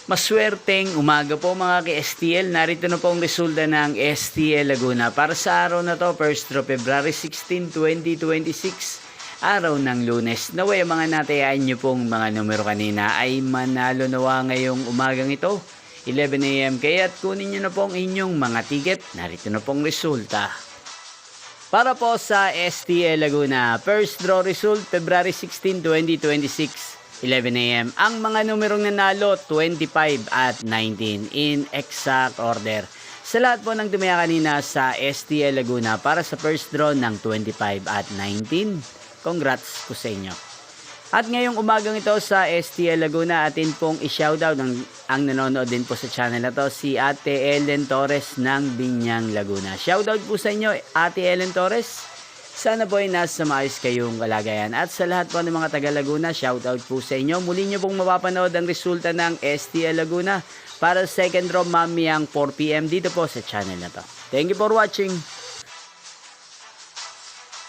Maswerteng umaga po mga ka-STL. Narito na po ang resulta ng STL Laguna. Para sa araw na to, 1st of February 16, 2026, araw ng Lunes. Naway mga natayaan nyo pong mga numero kanina ay manalo nawa ngayong umagang ito, 11 AM. Kaya't kunin nyo na po ang inyong mga ticket. Narito na pong resulta. Para po sa STL Laguna, first draw result, February 16, 2026. 11 AM. Ang mga numerong nanalo, 25 at 19 in exact order. Sa lahat po ng tumaya kanina sa STL Laguna para sa first draw ng 25 at 19, congrats po sa inyo. At ngayong umagang ito sa STL Laguna, atin pong i-shoutout ang nanonood din po sa channel na to, si Ate Ellen Torres ng Binyang Laguna. Shoutout po sa inyo, Ate Ellen Torres. Sana po ay nasa maayos kayong kalagayan. At sa lahat po ng mga taga Laguna, shoutout po sa inyo. Muli nyo pong mapapanood ang resulta ng STL Laguna para sa second draw mamayang 4 PM dito po sa channel na to. Thank you for watching.